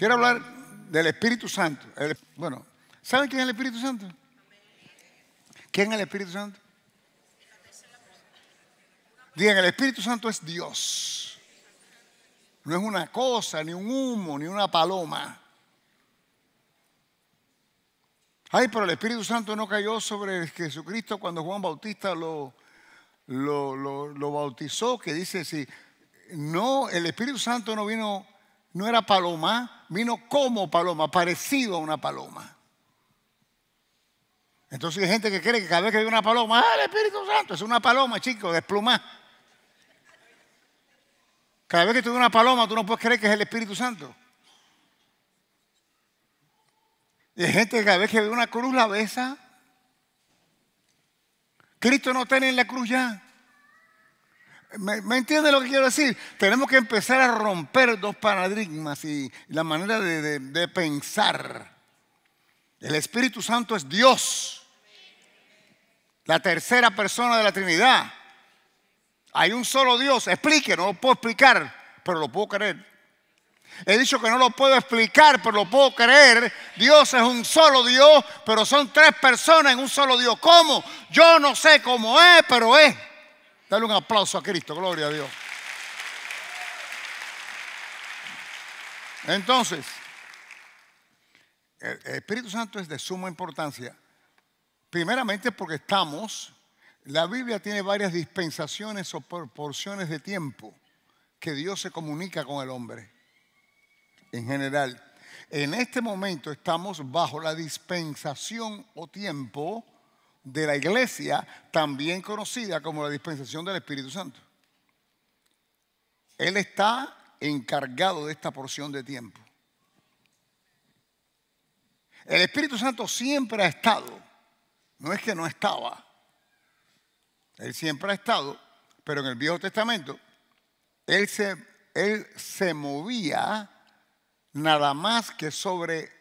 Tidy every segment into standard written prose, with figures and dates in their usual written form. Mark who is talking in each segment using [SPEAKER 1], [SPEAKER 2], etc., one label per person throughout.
[SPEAKER 1] Quiero hablar del Espíritu Santo. Bueno, ¿saben quién es el Espíritu Santo? ¿Quién es el Espíritu Santo? Digan, el Espíritu Santo es Dios. No es una cosa, ni un humo, ni una paloma. Ay, pero el Espíritu Santo no cayó sobre Jesucristo cuando Juan Bautista lo bautizó, que dice, si no, el Espíritu Santo no vino, no era paloma, vino como paloma, parecido a una paloma. Entonces hay gente que cree que cada vez que hay una paloma, el Espíritu Santo es una paloma, chico, desplumada. Cada vez que tú ves una paloma, tú no puedes creer que es el Espíritu Santo. Y hay gente que cada vez que ve una cruz la besa. Cristo no está en la cruz ya. ¿Me entiende lo que quiero decir? Tenemos que empezar a romper dos paradigmas y la manera de pensar. El Espíritu Santo es Dios, la tercera persona de la Trinidad. Hay un solo Dios. Explique, no lo puedo explicar, pero lo puedo creer. He dicho que no lo puedo explicar, pero lo puedo creer. Dios es un solo Dios, pero son tres personas en un solo Dios. ¿Cómo? Yo no sé cómo es, pero es. Dale un aplauso a Cristo, gloria a Dios. Entonces, el Espíritu Santo es de suma importancia. Primeramente porque la Biblia tiene varias dispensaciones o porciones de tiempo que Dios se comunica con el hombre. En general, en este momento estamos bajo la dispensación o tiempo de la iglesia, también conocida como la dispensación del Espíritu Santo. Él está encargado de esta porción de tiempo. El Espíritu Santo siempre ha estado, no es que no estaba. Él siempre ha estado, pero en el Viejo Testamento Él se movía nada más que sobre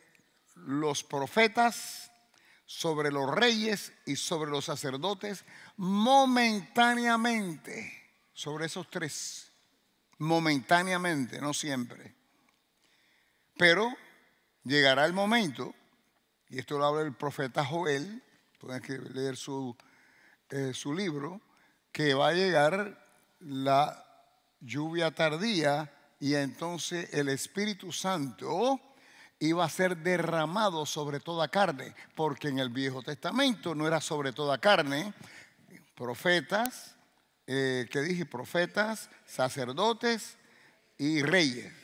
[SPEAKER 1] los profetas, sobre los reyes y sobre los sacerdotes momentáneamente. Sobre esos tres, momentáneamente, no siempre. Pero llegará el momento, y esto lo habla el profeta Joel, pueden leer su libro, que va a llegar la lluvia tardía y entonces el Espíritu Santo iba a ser derramado sobre toda carne, porque en el Viejo Testamento no era sobre toda carne. Profetas, profetas, sacerdotes y reyes.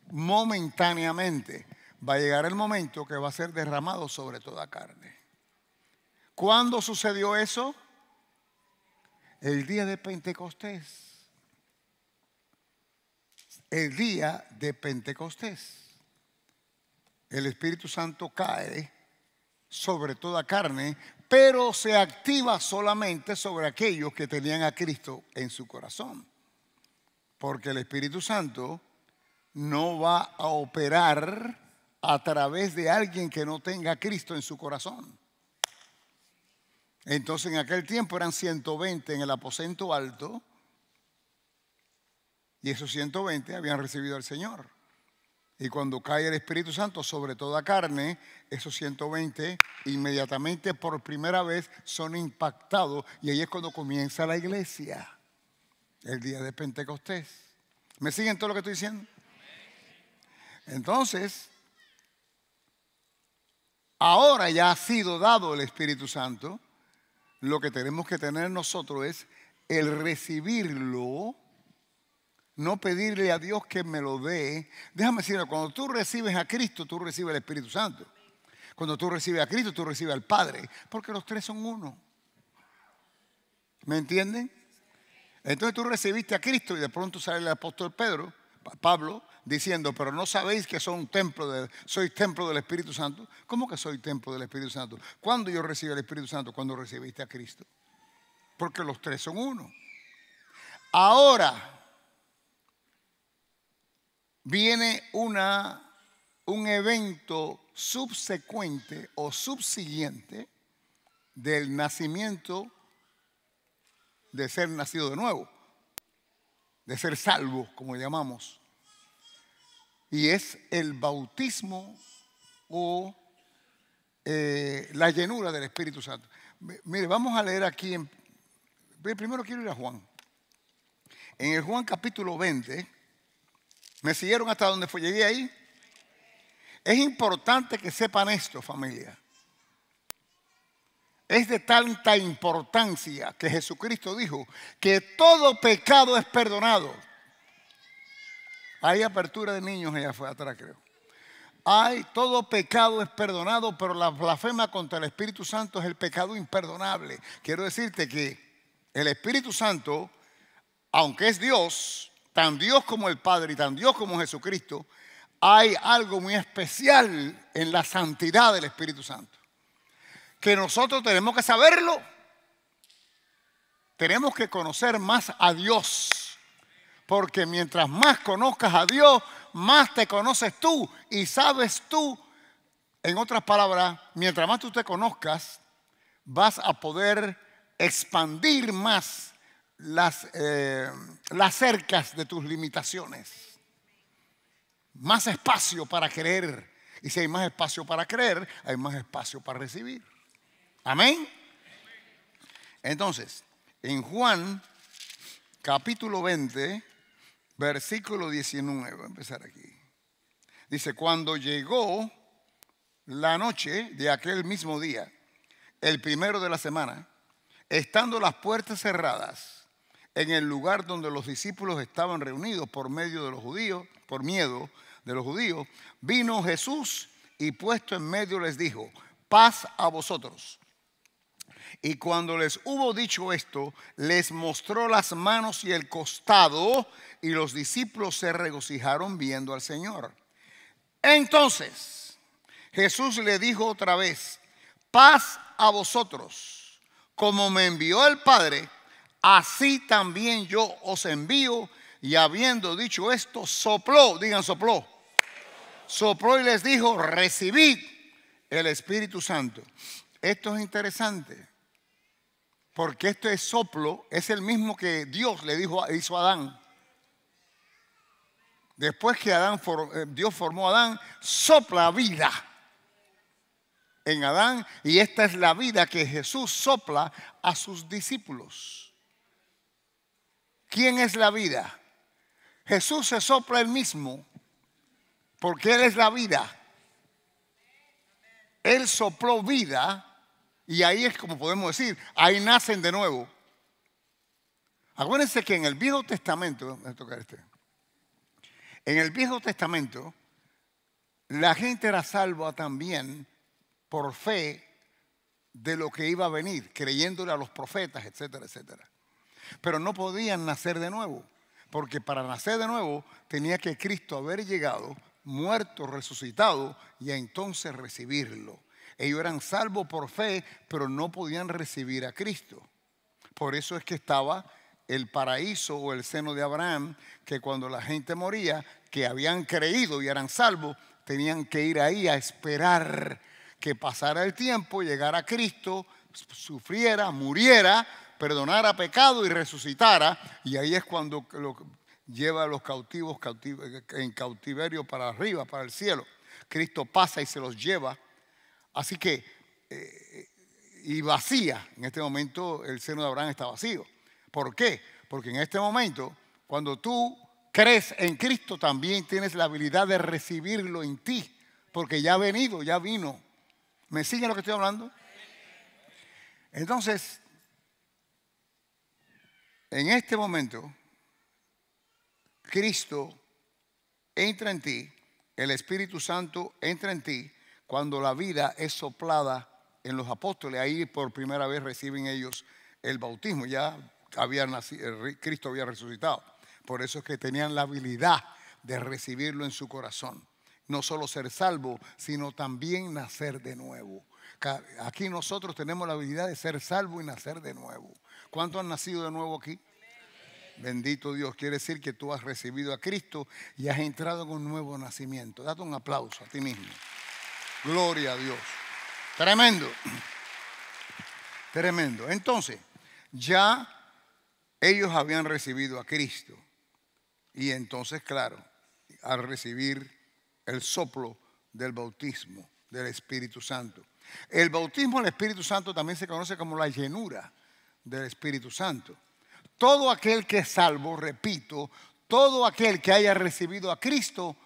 [SPEAKER 1] Momentáneamente va a llegar el momento que va a ser derramado sobre toda carne. ¿Cuándo sucedió eso? El día de Pentecostés. El día de Pentecostés. El Espíritu Santo cae sobre toda carne, pero se activa solamente sobre aquellos que tenían a Cristo en su corazón. Porque el Espíritu Santo no va a operar a través de alguien que no tenga a Cristo en su corazón. Entonces en aquel tiempo eran 120 en el aposento alto y esos 120 habían recibido al Señor. Y cuando cae el Espíritu Santo sobre toda carne, esos 120 inmediatamente por primera vez son impactados y ahí es cuando comienza la iglesia, el día de Pentecostés. ¿Me siguen todo lo que estoy diciendo? Entonces, ahora ya ha sido dado el Espíritu Santo. Lo que tenemos que tener nosotros es el recibirlo, no pedirle a Dios que me lo dé. Déjame decirlo, cuando tú recibes a Cristo, tú recibes el Espíritu Santo. Cuando tú recibes a Cristo, tú recibes al Padre, porque los tres son uno. ¿Me entienden? Entonces tú recibiste a Cristo y de pronto sale el apóstol Pablo, diciendo, pero no sabéis que soy templo del Espíritu Santo. ¿Cómo que soy templo del Espíritu Santo? ¿Cuándo yo recibí el Espíritu Santo? Cuando recibiste a Cristo. Porque los tres son uno. Ahora viene un evento subsecuente o subsiguiente del nacimiento, de ser nacido de nuevo, de ser salvo, como llamamos. y es el bautismo o la llenura del Espíritu Santo. Mire, vamos a leer aquí. Primero quiero ir a Juan. En el Juan capítulo 20, ¿me siguieron hasta donde llegué ahí? Es importante que sepan esto, familia. Es de tanta importancia que Jesucristo dijo que todo pecado es perdonado. Hay apertura de niños allá atrás, creo. Todo pecado es perdonado, pero la blasfema contra el Espíritu Santo es el pecado imperdonable. Quiero decirte que el Espíritu Santo, aunque es Dios, tan Dios como el Padre y tan Dios como Jesucristo, hay algo muy especial en la santidad del Espíritu Santo, que nosotros tenemos que saberlo. Tenemos que conocer más a Dios, porque mientras más conozcas a Dios, más te conoces tú y sabes tú. En otras palabras, mientras más tú te conozcas, vas a poder expandir más las cercas de tus limitaciones. Más espacio para creer. Y si hay más espacio para creer, hay más espacio para recibir. Amén. Entonces, en Juan capítulo 20, versículo 19, voy a empezar aquí. Dice, cuando llegó la noche de aquel mismo día, el primero de la semana, estando las puertas cerradas en el lugar donde los discípulos estaban reunidos por miedo de los judíos, vino Jesús y puesto en medio les dijo, paz a vosotros. Y cuando les hubo dicho esto, les mostró las manos y el costado, y los discípulos se regocijaron viendo al Señor. Entonces Jesús le dijo otra vez, paz a vosotros. Como me envió el Padre, así también yo os envío. Y habiendo dicho esto, sopló, digan sopló. Sopló y les dijo, recibid el Espíritu Santo. Esto es interesante, porque este soplo es el mismo que Dios le hizo a Adán. Después que Dios formó a Adán, sopla vida en Adán, y esta es la vida que Jesús sopla a sus discípulos. ¿Quién es la vida? Jesús se sopla él mismo, porque Él es la vida. Él sopló vida, y ahí es como podemos decir, ahí nacen de nuevo. Acuérdense que en el Viejo Testamento, voy a tocar en el Viejo Testamento, la gente era salva también por fe de lo que iba a venir, creyéndole a los profetas, etcétera, etcétera. Pero no podían nacer de nuevo, porque para nacer de nuevo tenía que Cristo haber llegado, muerto, resucitado, y entonces recibirlo. Ellos eran salvos por fe, pero no podían recibir a Cristo. Por eso es que estaba el paraíso o el seno de Abraham, que cuando la gente moría, que habían creído y eran salvos, tenían que ir ahí a esperar que pasara el tiempo, llegara Cristo, sufriera, muriera, perdonara pecado y resucitara. Y ahí es cuando lleva a los cautivos en cautiverio para arriba, para el cielo. Cristo pasa y se los lleva. Así que, y vacía, en este momento el seno de Abraham está vacío. ¿Por qué? Porque en este momento, cuando tú crees en Cristo, también tienes la habilidad de recibirlo en ti, porque ya ha venido, ya vino. ¿Me siguen lo que estoy hablando? Entonces, en este momento, Cristo entra en ti, el Espíritu Santo entra en ti, cuando la vida es soplada en los apóstoles. Ahí por primera vez reciben ellos el bautismo. Ya había nacido, Cristo había resucitado. Por eso es que tenían la habilidad de recibirlo en su corazón. No solo ser salvo, sino también nacer de nuevo. Aquí nosotros tenemos la habilidad de ser salvo y nacer de nuevo. ¿Cuántos han nacido de nuevo aquí? Bendito Dios. Quiere decir que tú has recibido a Cristo y has entrado en un nuevo nacimiento. Date un aplauso a ti mismo. Gloria a Dios. Tremendo. Tremendo. Entonces, ya ellos habían recibido a Cristo. Y entonces, claro, al recibir el soplo del bautismo del Espíritu Santo. El bautismo del Espíritu Santo también se conoce como la llenura del Espíritu Santo. Todo aquel que es salvo, repito, todo aquel que haya recibido a Cristo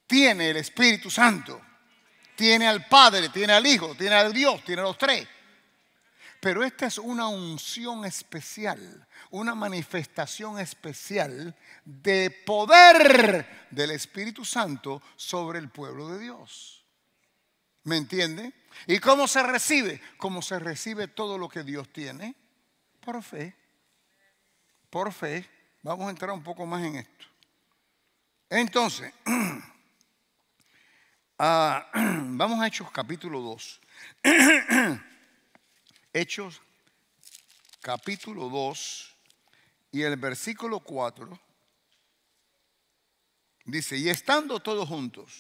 [SPEAKER 1] tiene el Espíritu Santo. Tiene al Padre, tiene al Hijo, tiene al Dios, tiene a los tres. Pero esta es una unción especial, una manifestación especial de poder del Espíritu Santo sobre el pueblo de Dios. ¿Me entiende? ¿Y cómo se recibe? Como se recibe todo lo que Dios tiene, por fe. Por fe. Vamos a entrar un poco más en esto. Entonces, vamos a Hechos capítulo 2. Hechos capítulo 2 y el versículo 4 dice: y estando todos juntos,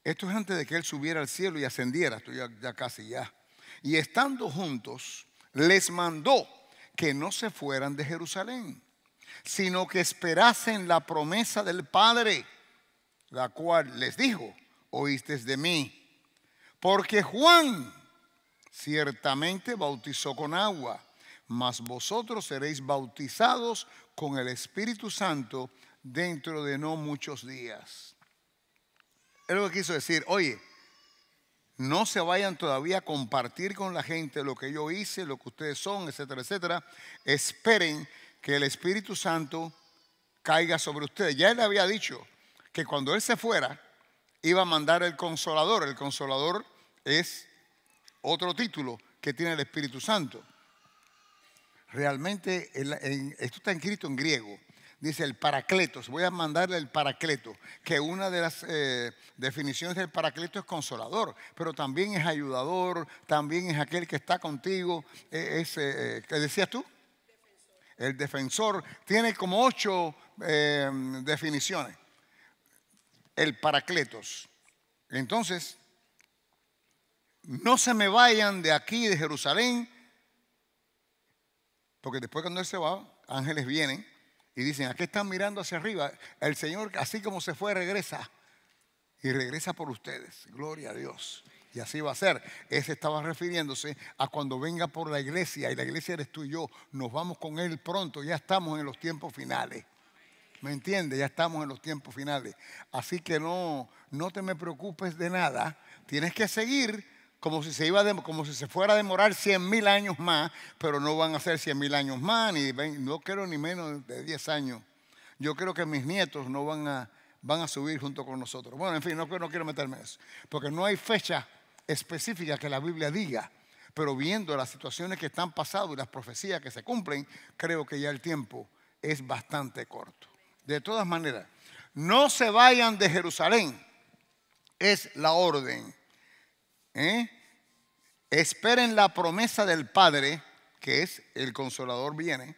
[SPEAKER 1] esto es antes de que él subiera al cielo y ascendiera, esto ya casi ya, y estando juntos les mandó que no se fueran de Jerusalén, sino que esperasen la promesa del Padre, la cual les dijo: oísteis de mí, porque Juan ciertamente bautizó con agua, mas vosotros seréis bautizados con el Espíritu Santo dentro de no muchos días. Es lo que quiso decir: oye, no se vayan todavía a compartir con la gente lo que yo hice, lo que ustedes son, etcétera, etcétera. Esperen que el Espíritu Santo caiga sobre ustedes. Ya él había dicho que cuando él se fuera iba a mandar el Consolador. El Consolador es otro título que tiene el Espíritu Santo. Realmente esto está escrito en griego. Dice el Paracletos. Voy a mandarle el Paracleto, que una de las definiciones del Paracleto es consolador, pero también es ayudador, también es aquel que está contigo. ¿Qué decías tú? El defensor. Tiene como 8 definiciones. El Paracletos. Entonces, no se me vayan de aquí, de Jerusalén, porque después cuando él se va, ángeles vienen y dicen: aquí están mirando hacia arriba, el Señor así como se fue regresa, y regresa por ustedes. Gloria a Dios. Y así va a ser. Ese estaba refiriéndose a cuando venga por la iglesia, y la iglesia eres tú y yo. Nos vamos con él pronto, ya estamos en los tiempos finales. ¿Me entiendes? Ya estamos en los tiempos finales. Así que no te me preocupes de nada. Tienes que seguir como si se fuera a demorar 100,000 años más, pero no van a ser 100,000 años más, no quiero ni menos de 10 años. Yo creo que mis nietos no van a subir junto con nosotros. Bueno, en fin, no quiero meterme en eso, porque no hay fecha específica que la Biblia diga, pero viendo las situaciones que están pasando y las profecías que se cumplen, creo que ya el tiempo es bastante corto. De todas maneras, no se vayan de Jerusalén, es la orden. Esperen la promesa del Padre, que es el Consolador viene.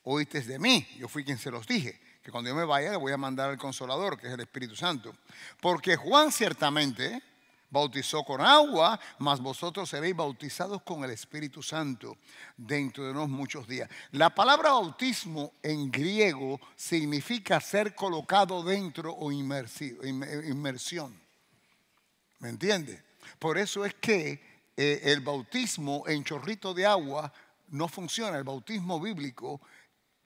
[SPEAKER 1] Oísteis de mí, yo fui quien se los dije, que cuando yo me vaya le voy a mandar al Consolador, que es el Espíritu Santo. Porque Juan ciertamente bautizó con agua, mas vosotros seréis bautizados con el Espíritu Santo dentro de unos muchos días. La palabra bautismo en griego significa ser colocado dentro o inmersión. ¿Me entiendes? Por eso es que el bautismo en chorrito de agua no funciona. El bautismo bíblico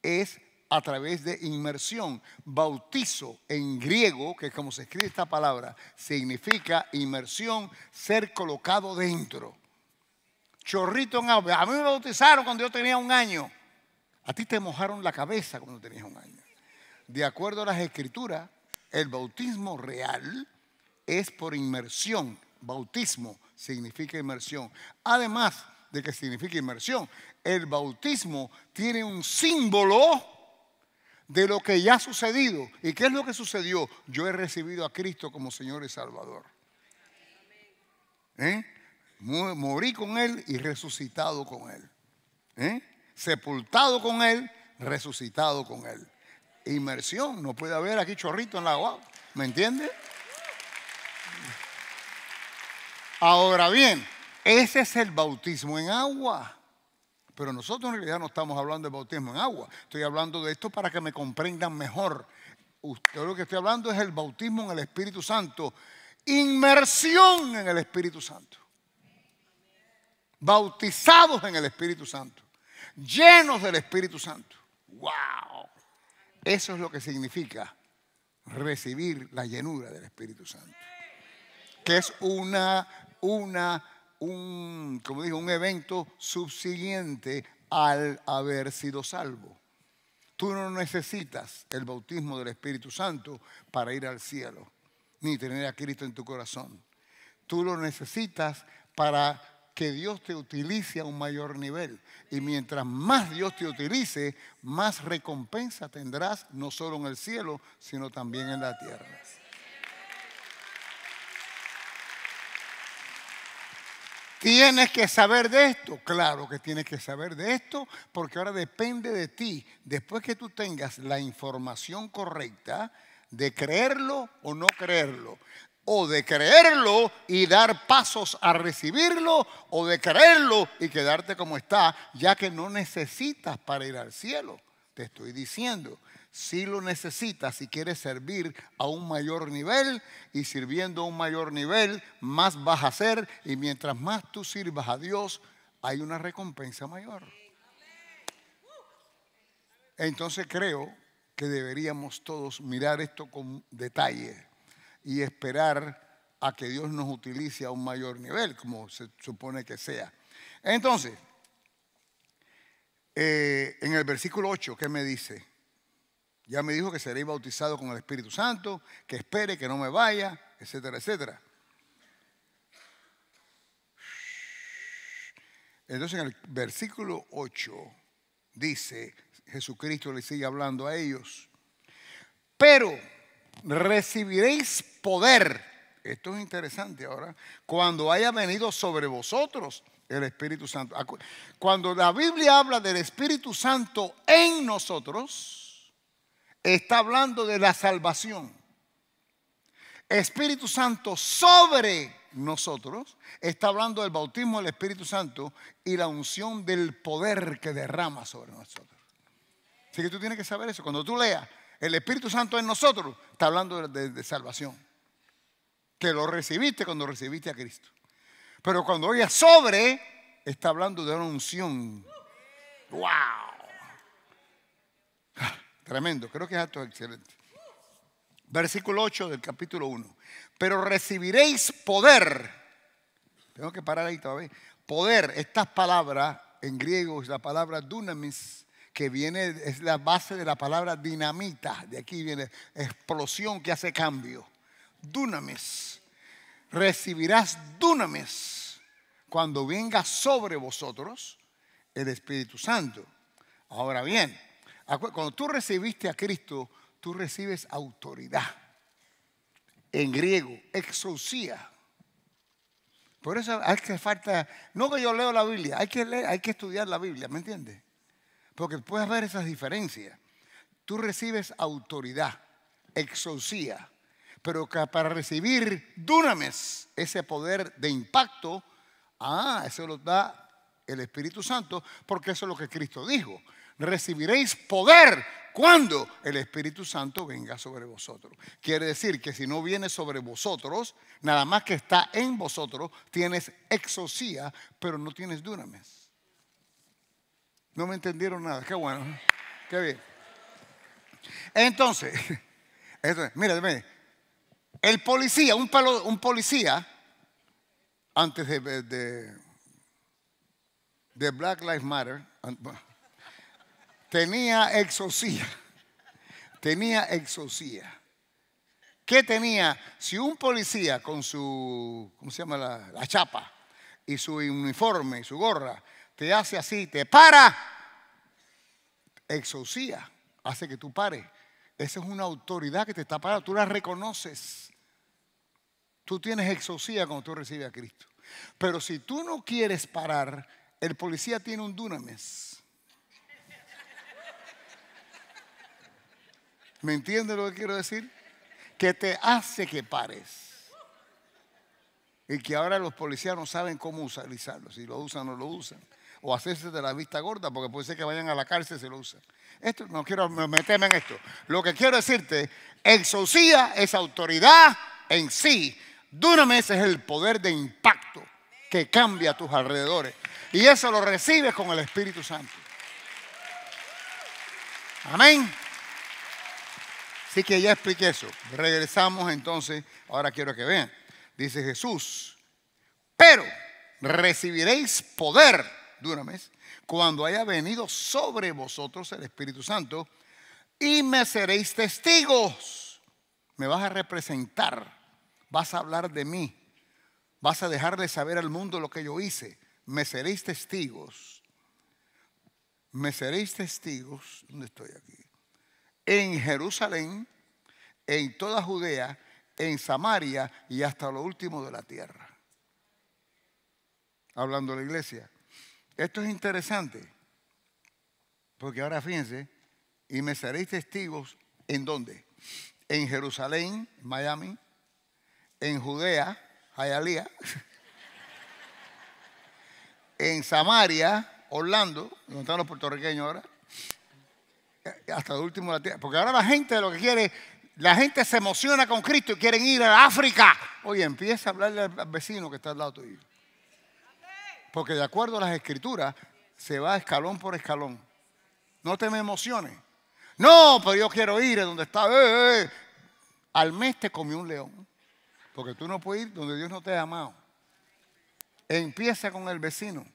[SPEAKER 1] es a través de inmersión. Bautizo en griego, que es como se escribe esta palabra, significa inmersión, ser colocado dentro. Chorrito en agua. A mí me bautizaron cuando yo tenía 1 año. A ti te mojaron la cabeza cuando tenías 1 año. De acuerdo a las escrituras, el bautismo real es por inmersión. Bautismo significa inmersión. Además de que significa inmersión, el bautismo tiene un símbolo de lo que ya ha sucedido. ¿Y qué es lo que sucedió? Yo he recibido a Cristo como Señor y Salvador. Morí con Él y resucitado con Él. Sepultado con Él, resucitado con Él. Inmersión, no puede haber aquí chorrito en la agua. ¿Me entiende? Ahora bien, ese es el bautismo en agua. Pero nosotros en realidad no estamos hablando de bautismo en agua. Estoy hablando de esto para que me comprendan mejor. Usted lo que estoy hablando es el bautismo en el Espíritu Santo. Inmersión en el Espíritu Santo. Bautizados en el Espíritu Santo. Llenos del Espíritu Santo. ¡Wow! Eso es lo que significa recibir la llenura del Espíritu Santo. Que es un evento subsiguiente al haber sido salvo. Tú no necesitas el bautismo del Espíritu Santo para ir al cielo, ni tener a Cristo en tu corazón. Tú lo necesitas para que Dios te utilice a un mayor nivel. Y mientras más Dios te utilice, más recompensa tendrás, no solo en el cielo, sino también en la tierra. ¿Tienes que saber de esto? Claro que tienes que saber de esto, porque ahora depende de ti. Después que tú tengas la información correcta de creerlo o no creerlo, o de creerlo y dar pasos a recibirlo, o de creerlo y quedarte como está, ya que no necesitas para ir al cielo. Te estoy diciendo, si lo necesitas, si quieres servir a un mayor nivel, y sirviendo a un mayor nivel, más vas a hacer, y mientras más tú sirvas a Dios, hay una recompensa mayor. Entonces creo que deberíamos todos mirar esto con detalle y esperar a que Dios nos utilice a un mayor nivel, como se supone que sea. Entonces, en el versículo 8, ¿qué me dice? Ya me dijo que seré bautizado con el Espíritu Santo, que espere, que no me vaya, etcétera, etcétera. Entonces en el versículo 8 dice, Jesucristo le sigue hablando a ellos, pero recibiréis poder, esto es interesante ahora, cuando haya venido sobre vosotros el Espíritu Santo. Cuando la Biblia habla del Espíritu Santo en nosotros, está hablando de la salvación. Espíritu Santo sobre nosotros, está hablando del bautismo del Espíritu Santo y la unción del poder que derrama sobre nosotros. Así que tú tienes que saber eso. Cuando tú leas el Espíritu Santo en nosotros, está hablando de salvación, que lo recibiste cuando recibiste a Cristo. Pero cuando oye sobre, está hablando de una unción. ¡Wow! Tremendo, creo que esto es excelente. Versículo 8 del capítulo 1. Pero recibiréis poder. Tengo que parar ahí todavía. Poder, estas palabras en griego es la palabra dunamis, que viene, es la base de la palabra dinamita. De aquí viene explosión que hace cambio. Dunamis. Recibirás dunamis cuando venga sobre vosotros el Espíritu Santo. Ahora bien, cuando tú recibiste a Cristo, tú recibes autoridad. En griego, exousia. Por eso hay que falta, no que yo leo la Biblia, hay que leer, hay que estudiar la Biblia, ¿me entiendes? Porque puedes ver esas diferencias. Tú recibes autoridad, exousia, pero que para recibir dunamis, ese poder de impacto, eso lo da el Espíritu Santo, porque eso es lo que Cristo dijo. Recibiréis poder cuando el Espíritu Santo venga sobre vosotros. Quiere decir que si no viene sobre vosotros, nada más que está en vosotros, tienes exousia, pero no tienes dunamis. No me entendieron nada. Qué bueno, qué bien. Entonces, mire, el policía, un policía, antes de Black Lives Matter, tenía exousia. Tenía exousia. ¿Qué tenía? Si un policía con su, ¿cómo se llama? La chapa y su uniforme y su gorra te hace así, te para, exousia, hace que tú pares. Esa es una autoridad que te está parando. Tú la reconoces. Tú tienes exousia cuando tú recibes a Cristo. Pero si tú no quieres parar, el policía tiene un dunamis. ¿Me entiendes lo que quiero decir? Que te hace que pares. Y que ahora los policías no saben cómo utilizarlo. Si lo usan o no lo usan. o hacerse de la vista gorda, porque puede ser que vayan a la cárcel y se lo usen. Esto no quiero meterme en esto. Lo que quiero decirte, exousia es autoridad en sí. Dunamis es el poder de impacto que cambia a tus alrededores. Y eso lo recibes con el Espíritu Santo. Amén. Así que ya expliqué eso. Regresamos entonces. Ahora quiero que vean. Dice Jesús, pero recibiréis poder, dunamis, cuando haya venido sobre vosotros el Espíritu Santo, y me seréis testigos. Me vas a representar, vas a hablar de mí, vas a dejar de saber al mundo lo que yo hice. Me seréis testigos. Me seréis testigos. ¿Dónde estoy aquí? En Jerusalén, en toda Judea, en Samaria y hasta lo último de la tierra. Hablando de la iglesia. Esto es interesante, porque ahora fíjense, y me seréis testigos, ¿en dónde? En Jerusalén, Miami, en Judea, Hialeah, en Samaria, Orlando, donde están los puertorriqueños ahora, hasta el último de la tierra. Porque ahora la gente lo que quiere, la gente se emociona con Cristo y quieren ir a África. Oye, empieza a hablarle al vecino que está al lado tuyo. Porque de acuerdo a las escrituras, se va escalón por escalón. No te me emociones. No, pero yo quiero ir a donde está. Al mes te comió un león. Porque tú no puedes ir donde Dios no te ha amado. Empieza con el vecino.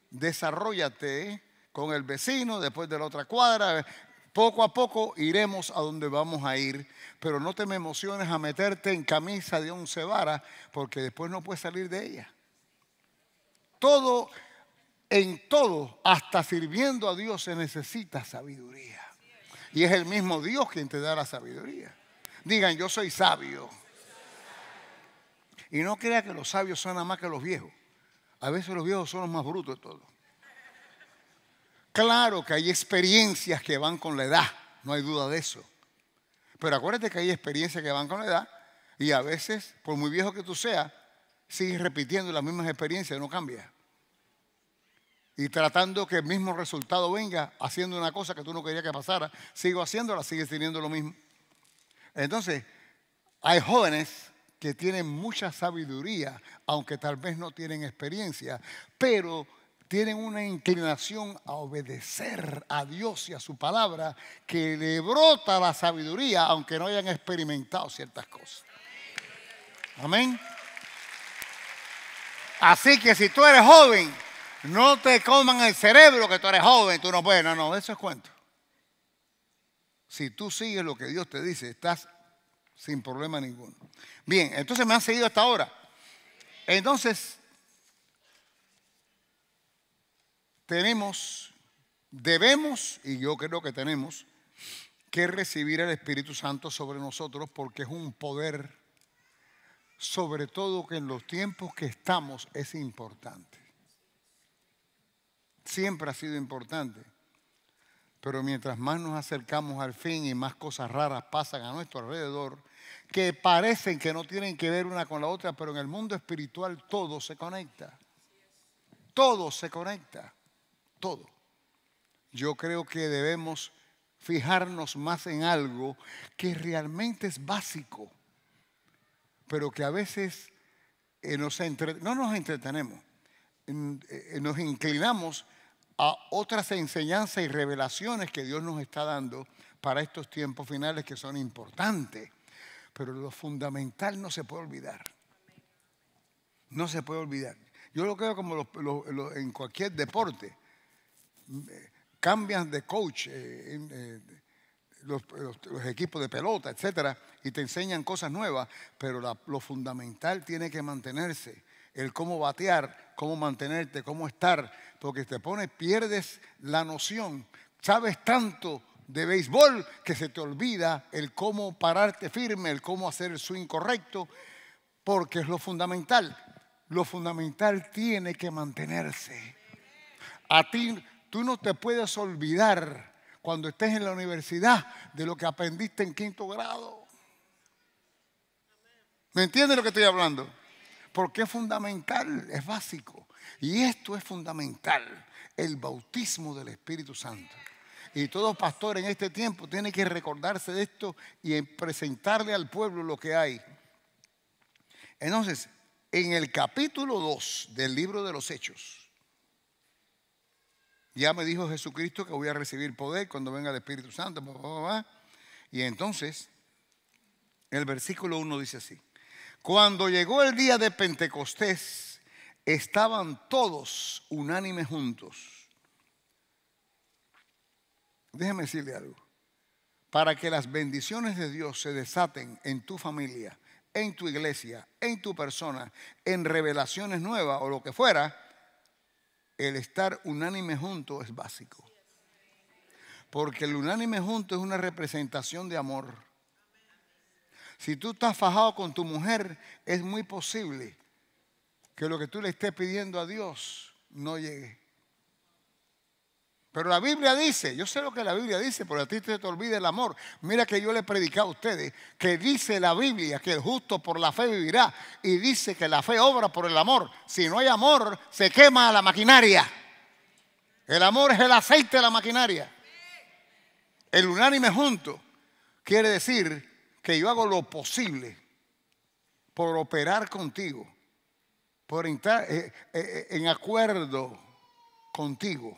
[SPEAKER 1] Desarróllate con el vecino, después de la otra cuadra. Poco a poco iremos a donde vamos a ir. Pero no te me emociones a meterte en camisa de 11 varas, porque después no puedes salir de ella. Todo, en todo, hasta sirviendo a Dios se necesita sabiduría. Y es el mismo Dios quien te da la sabiduría. Digan, yo soy sabio. Y no crea que los sabios son nada más que los viejos. A veces los viejos son los más brutos de todos. Claro que hay experiencias que van con la edad, no hay duda de eso. Pero acuérdate que hay experiencias que van con la edad y a veces, por muy viejo que tú seas, sigues repitiendo las mismas experiencias, no cambia. Y tratando que el mismo resultado venga, haciendo una cosa que tú no querías que pasara, sigo haciéndola, sigues teniendo lo mismo. Entonces, hay jóvenes que tienen mucha sabiduría, aunque tal vez no tienen experiencia, pero tienen una inclinación a obedecer a Dios y a su palabra, que le brota la sabiduría, aunque no hayan experimentado ciertas cosas. Amén. Así que si tú eres joven, no te coman el cerebro que tú eres joven, tú no puedes. No, eso es cuento. Si tú sigues lo que Dios te dice, estás sin problema ninguno. Bien, entonces me han seguido hasta ahora. Entonces, debemos, y yo creo que tenemos, que recibir el Espíritu Santo sobre nosotros, porque es un poder, sobre todo que en los tiempos que estamos es importante. Siempre ha sido importante. Pero mientras más nos acercamos al fin y más cosas raras pasan a nuestro alrededor, que parecen que no tienen que ver una con la otra, pero en el mundo espiritual todo se conecta. Todo se conecta. Todo. Yo creo que debemos fijarnos más en algo que realmente es básico, pero que a veces no nos entretenemos, nos inclinamos a otras enseñanzas y revelaciones que Dios nos está dando para estos tiempos finales que son importantes. Pero lo fundamental no se puede olvidar. No se puede olvidar. Yo lo creo como en cualquier deporte. Cambian de coach, los equipos de pelota, etcétera, y te enseñan cosas nuevas, pero lo fundamental tiene que mantenerse. El cómo batear, cómo mantenerte, cómo estar, porque pierdes la noción. Sabes tanto de béisbol que se te olvida el cómo pararte firme, el cómo hacer el swing correcto, porque es lo fundamental. Lo fundamental tiene que mantenerse. Tú no te puedes olvidar cuando estés en la universidad de lo que aprendiste en 5º grado. ¿Me entiendes lo que estoy hablando? Porque es fundamental, es básico. Y esto es fundamental, el bautismo del Espíritu Santo. Y todo pastor en este tiempo tiene que recordarse de esto y presentarle al pueblo lo que hay. Entonces, en el capítulo 2 del libro de los Hechos, ya me dijo Jesucristo que voy a recibir poder cuando venga el Espíritu Santo. Y entonces, el versículo 1 dice así: cuando llegó el día de Pentecostés, estaban todos unánimes juntos. Déjeme decirle algo. Para que las bendiciones de Dios se desaten en tu familia, en tu iglesia, en tu persona, en revelaciones nuevas o lo que fuera, el estar unánime junto es básico. Porque el unánime junto es una representación de amor. Si tú estás fajado con tu mujer, es muy posible que lo que tú le estés pidiendo a Dios no llegue. Pero la Biblia dice, yo sé lo que la Biblia dice, pero a ti te olvida el amor. Mira que yo le he predicado a ustedes que dice la Biblia que el justo por la fe vivirá. Y dice que la fe obra por el amor. Si no hay amor, se quema la maquinaria. El amor es el aceite de la maquinaria. El unánime junto quiere decir que yo hago lo posible por operar contigo, por entrar en acuerdo contigo.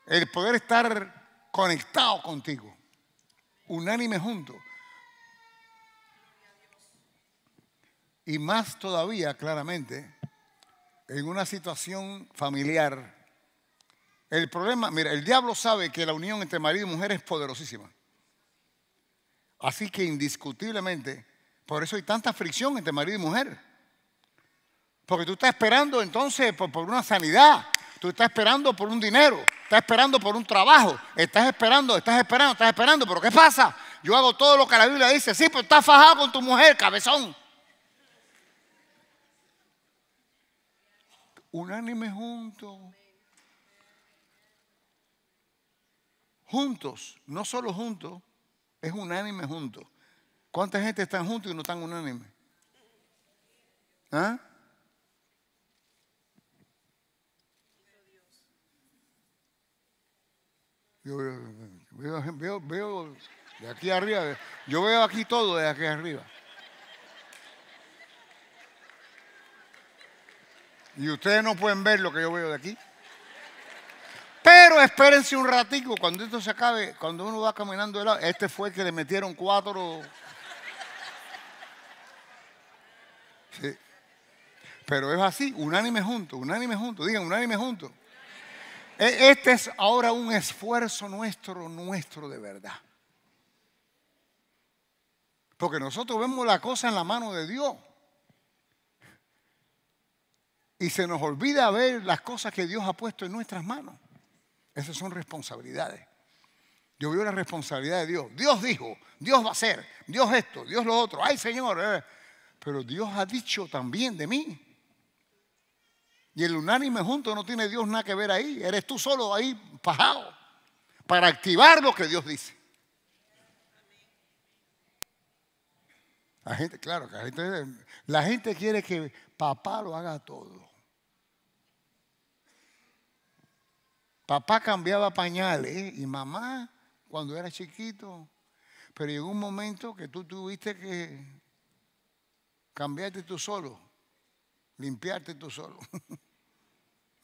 [SPEAKER 1] El poder estar conectado contigo, unánime juntos. Y más todavía, claramente, en una situación familiar. El problema, mira, el diablo sabe que la unión entre marido y mujer es poderosísima. Así que indiscutiblemente, por eso hay tanta fricción entre marido y mujer. Porque tú estás esperando entonces por una sanidad. Tú estás esperando por un dinero, estás esperando por un trabajo, estás esperando, pero ¿qué pasa? Yo hago todo lo que la Biblia dice, sí, pero estás fajado con tu mujer, cabezón. Unánime juntos. Juntos, no solo juntos, es unánime juntos. ¿Cuánta gente están juntos y no están unánimes? ¿Ah? Yo veo de aquí arriba, yo veo aquí todo de aquí arriba. Y ustedes no pueden ver lo que yo veo de aquí. Pero espérense un ratico, cuando esto se acabe, cuando uno va caminando de lado, este fue el que le metieron 4. Sí. Pero es así, unánime juntos, digan unánime juntos. Este es ahora un esfuerzo nuestro de verdad. Porque nosotros vemos la cosa en la mano de Dios. Y se nos olvida ver las cosas que Dios ha puesto en nuestras manos. Esas son responsabilidades. Yo veo la responsabilidad de Dios. Dios dijo, Dios va a hacer, Dios esto, Dios lo otro. Ay, Señor, pero Dios ha dicho también de mí. Y el unánime junto no tiene Dios nada que ver ahí. Eres tú solo ahí fajado para activar lo que Dios dice. La gente, claro, la gente quiere que papá lo haga todo. Papá cambiaba pañales y mamá cuando era chiquito. Pero llegó un momento que tú tuviste que cambiarte tú solo, limpiarte tú solo.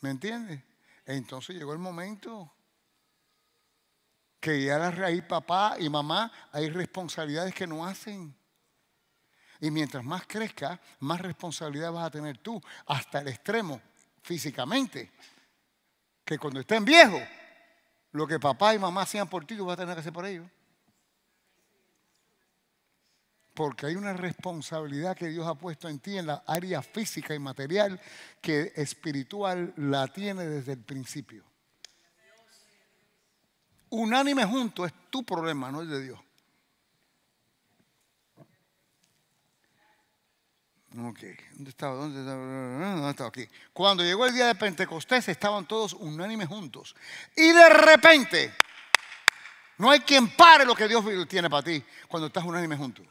[SPEAKER 1] ¿Me entiendes? Entonces llegó el momento que ya ahí papá y mamá hay responsabilidades que no hacen. Y mientras más crezca, más responsabilidad vas a tener tú, hasta el extremo físicamente. Que cuando estén viejos, lo que papá y mamá hacían por ti, tú vas a tener que hacer por ellos. Porque hay una responsabilidad que Dios ha puesto en ti en la área física y material que espiritual la tiene desde el principio. Unánime junto es tu problema, no es de Dios. Ok, ¿dónde estaba? Aquí. Cuando llegó el día de Pentecostés estaban todos unánimes juntos. Y de repente, no hay quien pare lo que Dios tiene para ti cuando estás unánime juntos.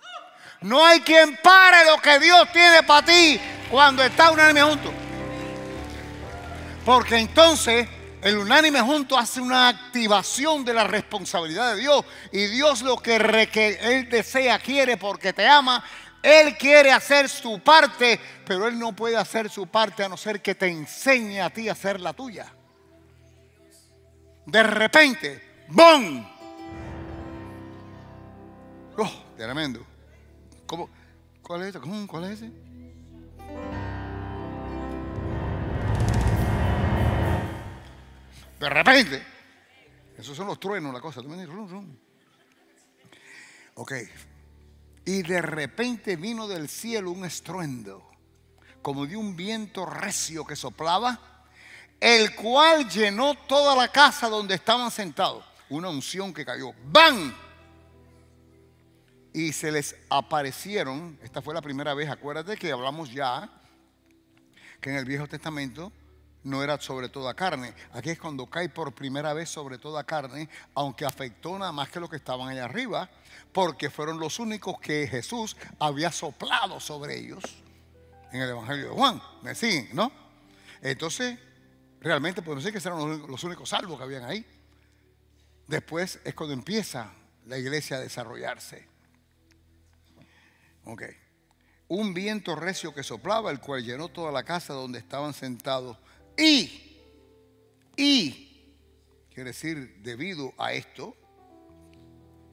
[SPEAKER 1] No hay quien pare lo que Dios tiene para ti Cuando está unánime junto. Porque entonces el unánime junto hace una activación de la responsabilidad de Dios. Y Dios lo que Él desea, quiere, porque te ama. Él quiere hacer su parte, pero Él no puede hacer su parte a no ser que te enseñe a ti a hacer la tuya. De repente, ¡bum! ¡Oh, tremendo! ¿Cómo? ¿Cuál es ese? ¿Cuál es ese? De repente. Esos son los truenos, la cosa. Ok. Y de repente vino del cielo un estruendo, como de un viento recio que soplaba, el cual llenó toda la casa donde estaban sentados. Una unción que cayó. ¡Bam! Y se les aparecieron. Esta fue la primera vez. Acuérdate que hablamos ya que en el Viejo Testamento no era sobre toda carne. Aquí es cuando cae por primera vez sobre toda carne, aunque afectó nada más que los que estaban allá arriba, porque fueron los únicos que Jesús había soplado sobre ellos en el Evangelio de Juan. ¿Me siguen, no? Entonces, realmente podemos decir que eran los únicos salvos que habían ahí. Después es cuando empieza la iglesia a desarrollarse. Ok. Un viento recio que soplaba, el cual llenó toda la casa donde estaban sentados. Y, quiere decir, debido a esto,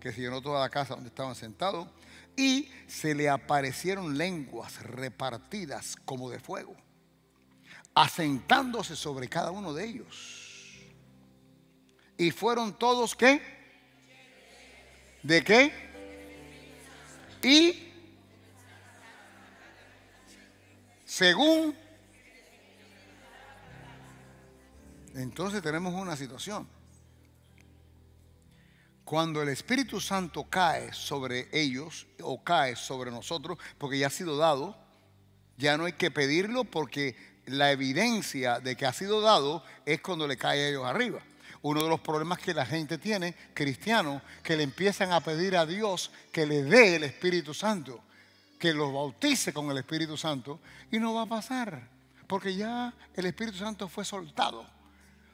[SPEAKER 1] que se llenó toda la casa donde estaban sentados, y se le aparecieron lenguas repartidas como de fuego, asentándose sobre cada uno de ellos. Y fueron todos, ¿qué? ¿De qué? Y según. Entonces tenemos una situación. Cuando el Espíritu Santo cae sobre ellos o cae sobre nosotros, porque ya ha sido dado, ya no hay que pedirlo, porque la evidencia de que ha sido dado es cuando le cae a ellos arriba. Uno de los problemas que la gente tiene, cristianos, que le empiezan a pedir a Dios que le dé el Espíritu Santo, que los bautice con el Espíritu Santo, y no va a pasar, porque ya el Espíritu Santo fue soltado.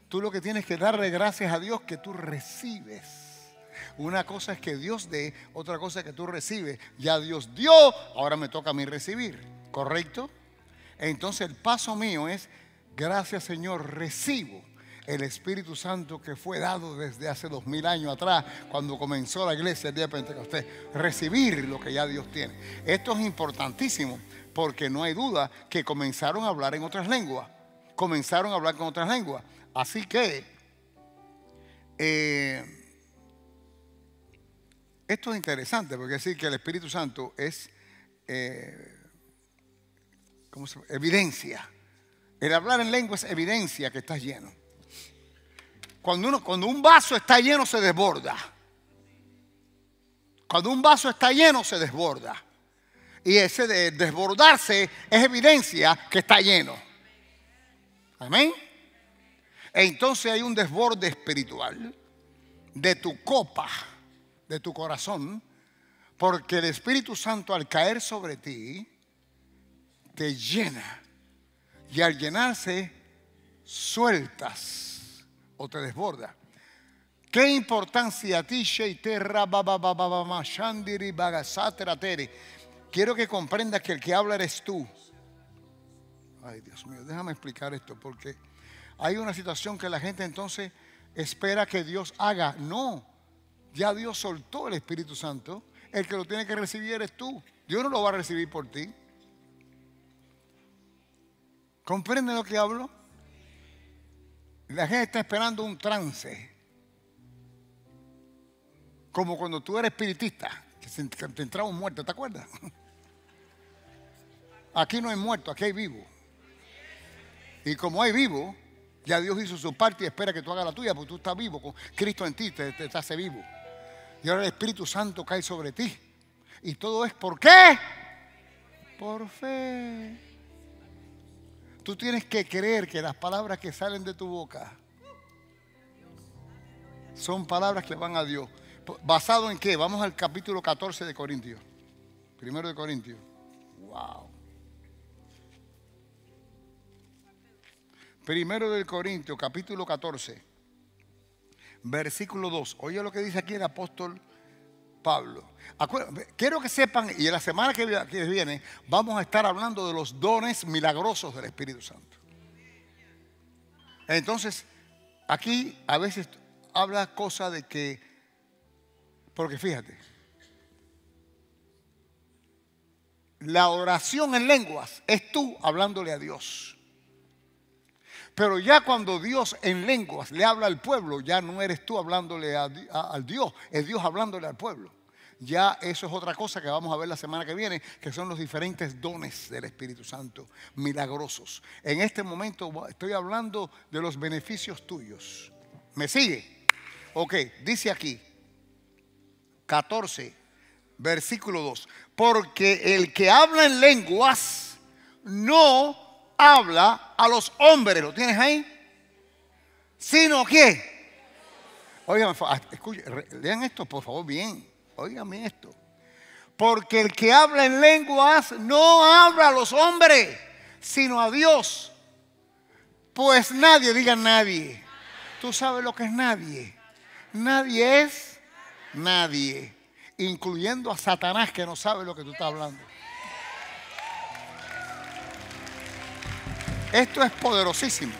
[SPEAKER 1] Tú lo que tienes que darle gracias a Dios que tú recibes. Una cosa es que Dios dé, otra cosa es que tú recibes. Ya Dios dio, ahora me toca a mí recibir. ¿Correcto? Entonces el paso mío es, gracias Señor, recibo el Espíritu Santo que fue dado desde hace 2000 años atrás, cuando comenzó la iglesia el día de Pentecostés. Recibir lo que ya Dios tiene. Esto es importantísimo, porque no hay duda que comenzaron a hablar en otras lenguas. Comenzaron a hablar con otras lenguas. Así que esto es interesante, porque decir que el Espíritu Santo es evidencia. El hablar en lengua es evidencia que estás lleno. Cuando un vaso está lleno, se desborda. Cuando un vaso está lleno, se desborda. Y ese de desbordarse es evidencia que está lleno. Amén. Entonces hay un desborde espiritual de tu copa, de tu corazón, porque el Espíritu Santo al caer sobre ti te llena, y al llenarse sueltas o te desborda. ¿Qué importancia a ti? Quiero que comprendas que el que habla eres tú. Ay, Dios mío, déjame explicar esto, porque hay una situación que la gente entonces espera que Dios haga. No, ya Dios soltó el Espíritu Santo. El que lo tiene que recibir eres tú. Dios no lo va a recibir por ti. ¿Comprenden lo que hablo? La gente está esperando un trance. Como cuando tú eres espiritista, que te entraba un muerto, ¿te acuerdas? Aquí no hay muerto, aquí hay vivo. Y como hay vivo, ya Dios hizo su parte y espera que tú hagas la tuya, porque tú estás vivo, con Cristo en ti te hace vivo. Y ahora el Espíritu Santo cae sobre ti. Y todo es ¿por qué? Por fe. Tú tienes que creer que las palabras que salen de tu boca son palabras que van a Dios. ¿Basado en qué? Vamos al capítulo 14 de Corintios. Primero de Corintios. Wow. Primero de Corintios, capítulo 14, versículo 2. Oye lo que dice aquí el apóstol Pablo. Quiero que sepan, y en la semana que viene vamos a estar hablando de los dones milagrosos del Espíritu Santo. Entonces, aquí a veces habla cosas de que, porque fíjate, la oración en lenguas es tú hablándole a Dios. Pero ya cuando Dios en lenguas le habla al pueblo, ya no eres tú hablándole al Dios, es Dios hablándole al pueblo. Ya eso es otra cosa que vamos a ver la semana que viene, que son los diferentes dones del Espíritu Santo, milagrosos. En este momento estoy hablando de los beneficios tuyos. ¿Me sigue? Ok, dice aquí, 14, versículo 2. Porque el que habla en lenguas no habla a los hombres, ¿lo tienes ahí? Sino que, oigan, escuchen, lean esto por favor bien, oigan esto. Porque el que habla en lenguas no habla a los hombres, sino a Dios. Pues nadie, digan nadie. ¿Tú sabes lo que es nadie? Nadie es nadie, incluyendo a Satanás, que no sabe lo que tú estás hablando. Esto es poderosísimo.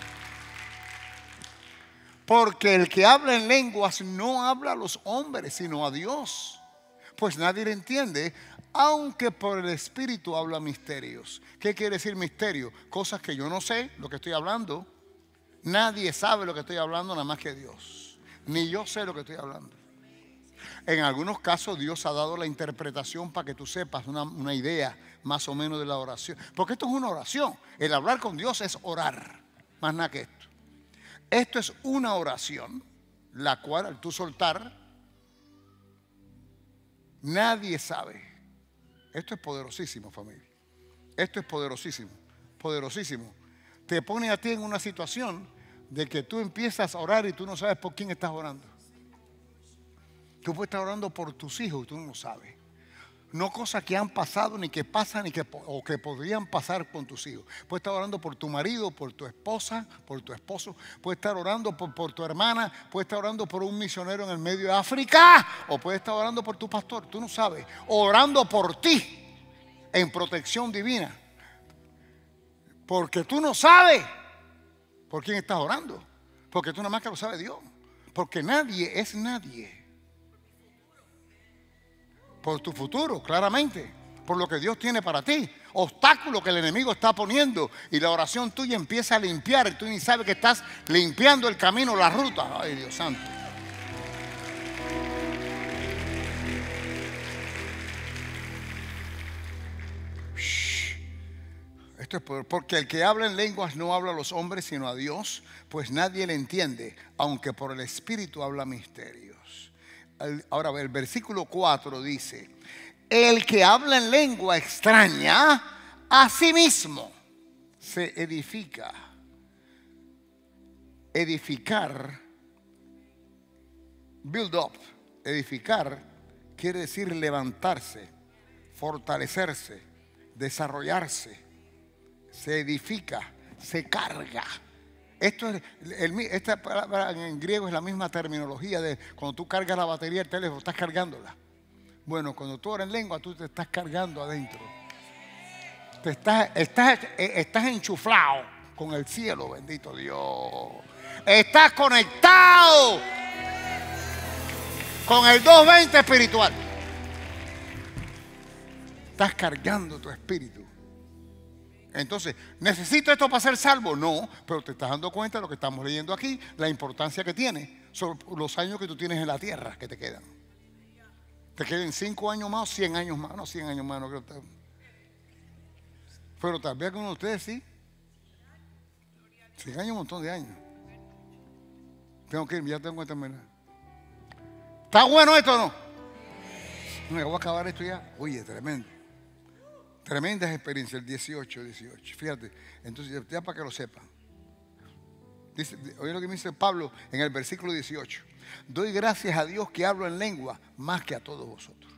[SPEAKER 1] Porque el que habla en lenguas no habla a los hombres, sino a Dios. Pues nadie le entiende, aunque por el Espíritu habla misterios. ¿Qué quiere decir misterio? Cosas que yo no sé lo que estoy hablando. Nadie sabe lo que estoy hablando nada más que Dios. Ni yo sé lo que estoy hablando. En algunos casos Dios ha dado la interpretación para que tú sepas una idea más o menos de la oración. Porque esto es una oración. El hablar con Dios es orar, más nada que esto. Esto es una oración, la cual al tú soltar, nadie sabe. Esto es poderosísimo, familia. Esto es poderosísimo, poderosísimo. Te pone a ti en una situación de que tú empiezas a orar y tú no sabes por quién estás orando. Tú puedes estar orando por tus hijos y tú no lo sabes. No cosas que han pasado, ni que pasan, o que podrían pasar con tus hijos. Puedes estar orando por tu marido, por tu esposa, por tu esposo. Puedes estar orando por tu hermana. Puedes estar orando por un misionero en el medio de África. O puedes estar orando por tu pastor. Tú no sabes. Orando por ti en protección divina. Porque tú no sabes por quién estás orando. Porque tú nada más que lo sabe Dios. Porque nadie es nadie. Por tu futuro, claramente. Por lo que Dios tiene para ti. Obstáculos que el enemigo está poniendo. Y la oración tuya empieza a limpiar. Y tú ni sabes que estás limpiando el camino, la ruta. Ay, Dios santo. Esto es porque el que habla en lenguas no habla a los hombres sino a Dios, pues nadie le entiende, aunque por el Espíritu habla misterios. Ahora el versículo 4 dice: el que habla en lengua extraña a sí mismo se edifica. Edificar, build up, edificar quiere decir levantarse, fortalecerse, desarrollarse. Se edifica, se carga. Esta palabra en griego es la misma terminología de cuando tú cargas la batería del teléfono, estás cargándola. Bueno, cuando tú oras en lengua, tú te estás cargando adentro. Estás enchuflado con el cielo, bendito Dios. Estás conectado con el 220 espiritual. Estás cargando tu espíritu. Entonces, ¿necesito esto para ser salvo? No, pero te estás dando cuenta de lo que estamos leyendo aquí, la importancia que tiene sobre los años que tú tienes en la tierra que te quedan. Te queden 5 años más o 100 años más. No, 100 años más, no creo que... Pero tal vez algunos de ustedes sí. 100 años, un montón de años. Tengo que ir, ya tengo que terminar. ¿Está bueno esto o no? No, voy a acabar esto ya. Oye, tremendo. Tremendas experiencias, el 18. Fíjate, entonces ya para que lo sepan. Dice, oye lo que me dice Pablo en el versículo 18. Doy gracias a Dios que hablo en lengua más que a todos vosotros.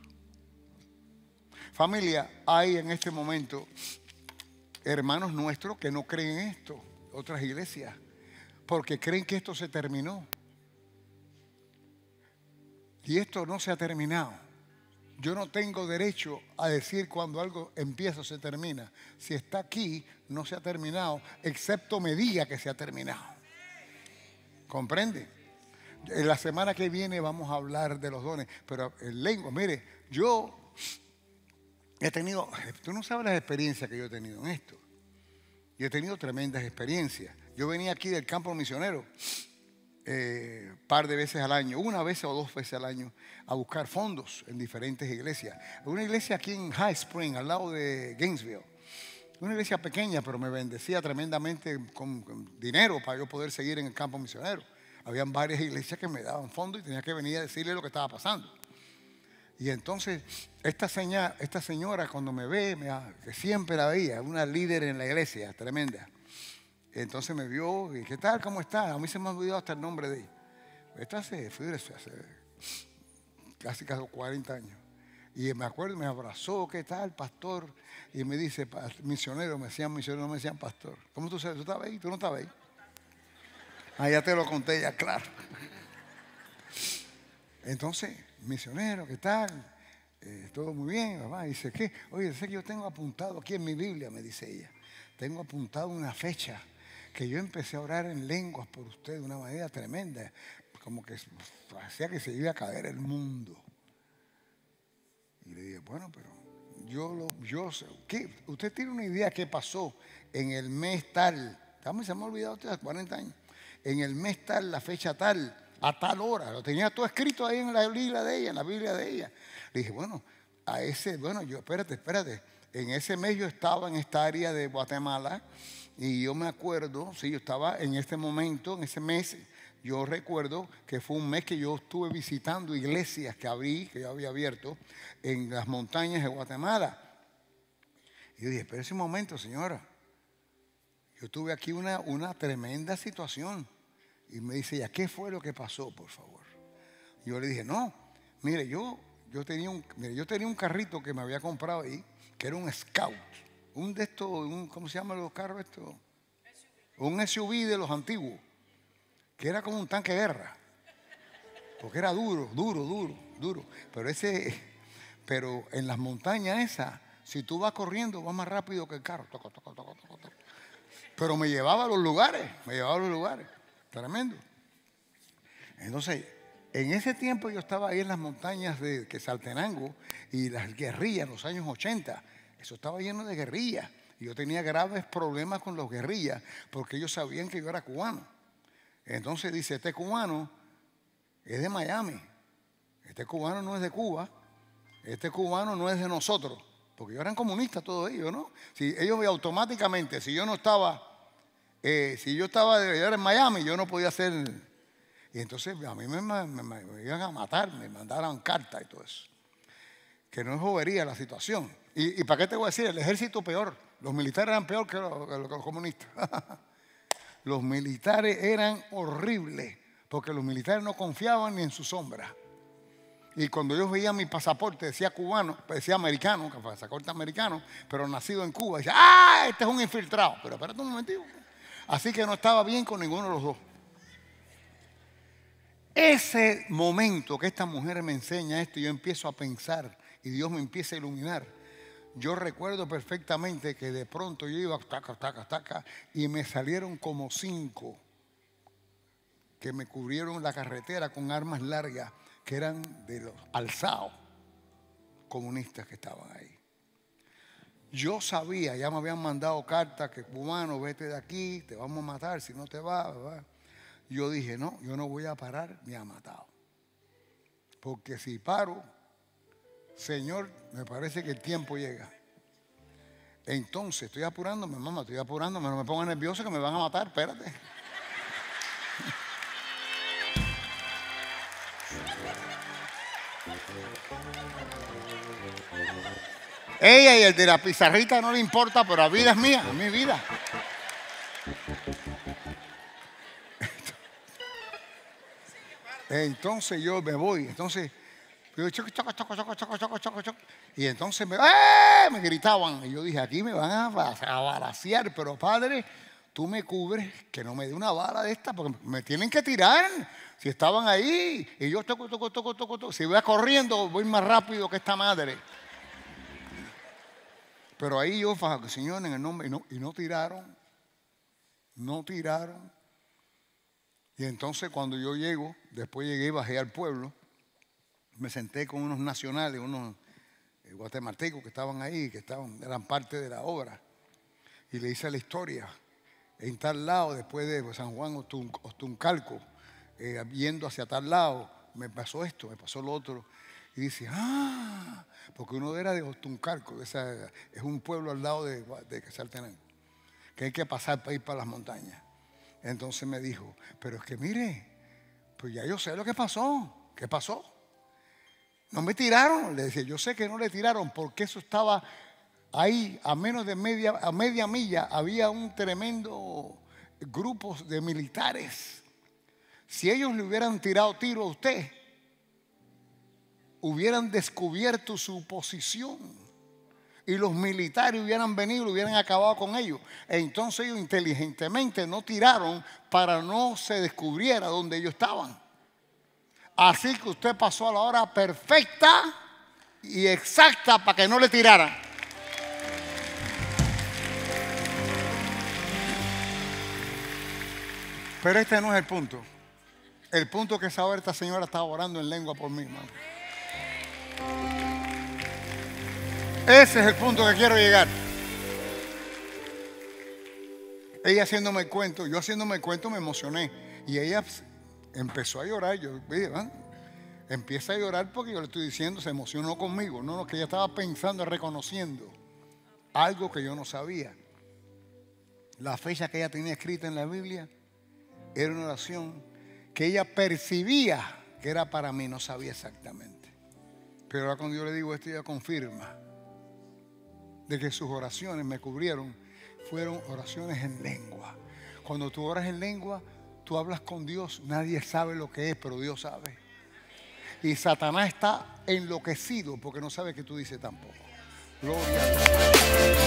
[SPEAKER 1] Familia, hay en este momento hermanos nuestros que no creen en esto. otras iglesias porque creen que esto se terminó. Y esto no se ha terminado. Yo no tengo derecho a decir cuando algo empieza o se termina. Si está aquí, no se ha terminado, excepto me diga que se ha terminado. ¿Comprende? En la semana que viene vamos a hablar de los dones. Pero en lengua, mire, yo he tenido, tú no sabes las experiencias que yo he tenido en esto. Yo he tenido tremendas experiencias. Yo venía aquí del campo misionero par de veces al año, una vez o dos veces al año, a buscar fondos en diferentes iglesias. Una iglesia aquí en High Spring, al lado de Gainesville. Una iglesia pequeña, pero me bendecía tremendamente con dinero para yo poder seguir en el campo misionero. Habían varias iglesias que me daban fondos y tenía que venir a decirle lo que estaba pasando. Y entonces esta señora cuando me ve, que siempre la veía, una líder en la iglesia, tremenda. Entonces me vio y ¿qué tal? ¿Cómo está? A mí se me ha olvidado hasta el nombre de ella. Esta hace casi 40 años. Y me acuerdo, me abrazó, ¿qué tal, pastor? Y me dice, misionero, me decían misionero, no me decían pastor. ¿Cómo tú sabes? ¿Tú estabas ahí? ¿Tú no estabas ahí? Ah, ya te lo conté, ya, claro. Entonces, misionero, ¿qué tal? Todo muy bien, mamá. Dice, ¿qué? Oye, sé que yo tengo apuntado aquí en mi Biblia, me dice ella. Tengo apuntado una fecha que yo empecé a orar en lenguas por usted de una manera tremenda. Como que hacía que se iba a caer el mundo. Y le dije, bueno, pero yo sé. ¿Qué? ¿Usted tiene una idea qué pasó en el mes tal? Se me ha olvidado usted hace 40 años. En el mes tal, la fecha tal, a tal hora. Lo tenía todo escrito ahí en la Biblia de ella, en la Biblia de ella. Le dije, bueno, espérate. En ese mes yo estaba en esta área de Guatemala y yo me acuerdo, sí, yo estaba en este momento, en ese mes, yo recuerdo que fue un mes que yo estuve visitando iglesias que yo había abierto en las montañas de Guatemala. Y yo dije, espera ese momento, señora. Yo tuve aquí una tremenda situación. Y me dice ella, ¿qué fue lo que pasó, por favor? Y yo le dije, no, mire, yo tenía un carrito que me había comprado ahí, que era un Scout, ¿cómo se llaman los carros estos? Un SUV de los antiguos, que era como un tanque de guerra, porque era duro. Pero en las montañas esas, si tú vas corriendo, vas más rápido que el carro. Pero me llevaba a los lugares, tremendo. Entonces, en ese tiempo yo estaba ahí en las montañas de Quetzaltenango y las guerrillas, en los años 80. Eso estaba lleno de guerrillas. Y yo tenía graves problemas con los guerrillas porque ellos sabían que yo era cubano. Entonces dice, este cubano es de Miami. Este cubano no es de Cuba. Este cubano no es de nosotros. Porque ellos eran comunistas todos ellos, ¿no? Si ellos automáticamente, si yo estaba en Miami, yo no podía hacer. Y entonces a mí me iban a matar, me mandaron cartas y todo eso. Que no es bobería la situación. ¿Y para qué te voy a decir? El ejército peor. Los militares eran peor que los comunistas. Los militares eran horribles, porque los militares no confiaban ni en su sombra. Y cuando ellos veían mi pasaporte, decía cubano, decía americano, pasaporte americano, pero nacido en Cuba, decía, ¡ah! Este es un infiltrado. Pero espérate un momentito. Así que no estaba bien con ninguno de los dos. Ese momento que esta mujer me enseña esto, yo empiezo a pensar y Dios me empieza a iluminar. Yo recuerdo perfectamente que de pronto yo iba taca, y me salieron como 5 que me cubrieron la carretera con armas largas que eran de los alzados comunistas que estaban ahí. Yo sabía, ya me habían mandado cartas que cubano, vete de aquí, te vamos a matar si no te vas, ¿verdad? Yo dije, no, yo no voy a parar ni a matar. Porque si paro, Señor, me parece que el tiempo llega. Entonces, estoy apurándome, no me ponga nervioso que me van a matar, espérate. Ella y el de la pizarrita no le importa, pero la vida es mía, es mi vida. Entonces yo me voy, yo choco. Y entonces me gritaban. Y yo dije, aquí me van a balacear, pero padre, tú me cubres, que no me dé una bala de esta, porque me tienen que tirar. Si estaban ahí y yo toco. Si voy corriendo, voy más rápido que esta madre. Pero ahí yo, Señor, en el nombre, y no tiraron. No tiraron. Y entonces cuando yo llego, después llegué y bajé al pueblo, me senté con unos nacionales, unos guatemaltecos que estaban ahí, eran parte de la obra. Y le hice la historia. En tal lado, después de San Juan Ostuncalco, yendo hacia tal lado, me pasó esto, me pasó lo otro. Y dice, porque uno era de Ostuncalco, es un pueblo al lado de Quetzaltenango, que hay que pasar para ir para las montañas. Entonces me dijo, pero es que mire, pues ya yo sé lo que pasó. ¿Qué pasó? No me tiraron. Le decía, yo sé que no le tiraron porque eso estaba ahí a menos de media milla. Había un tremendo grupo de militares. Si ellos le hubieran tirado tiro a usted, hubieran descubierto su posición. Y los militares hubieran venido y hubieran acabado con ellos. Entonces ellos inteligentemente no tiraron para no se descubriera dónde ellos estaban. Así que usted pasó a la hora perfecta y exacta para que no le tiraran. Pero este no es el punto. El punto es que esta señora estaba orando en lengua por mí, hermano. Ese es el punto que quiero llegar. Ella haciéndome el cuento, yo haciéndome el cuento me emocioné. Y ella empezó a llorar. Empieza a llorar porque yo le estoy diciendo, se emocionó conmigo. No, que ella estaba pensando, reconociendo algo que yo no sabía. La fecha que ella tenía escrita en la Biblia era una oración que ella percibía que era para mí, no sabía exactamente. Pero ahora cuando yo le digo esto, ella confirma de que sus oraciones me cubrieron. Fueron oraciones en lengua. Cuando tú oras en lengua, tú hablas con Dios. Nadie sabe lo que es, pero Dios sabe. Y Satanás está enloquecido porque no sabe que tú dices tampoco. Gloria a Dios.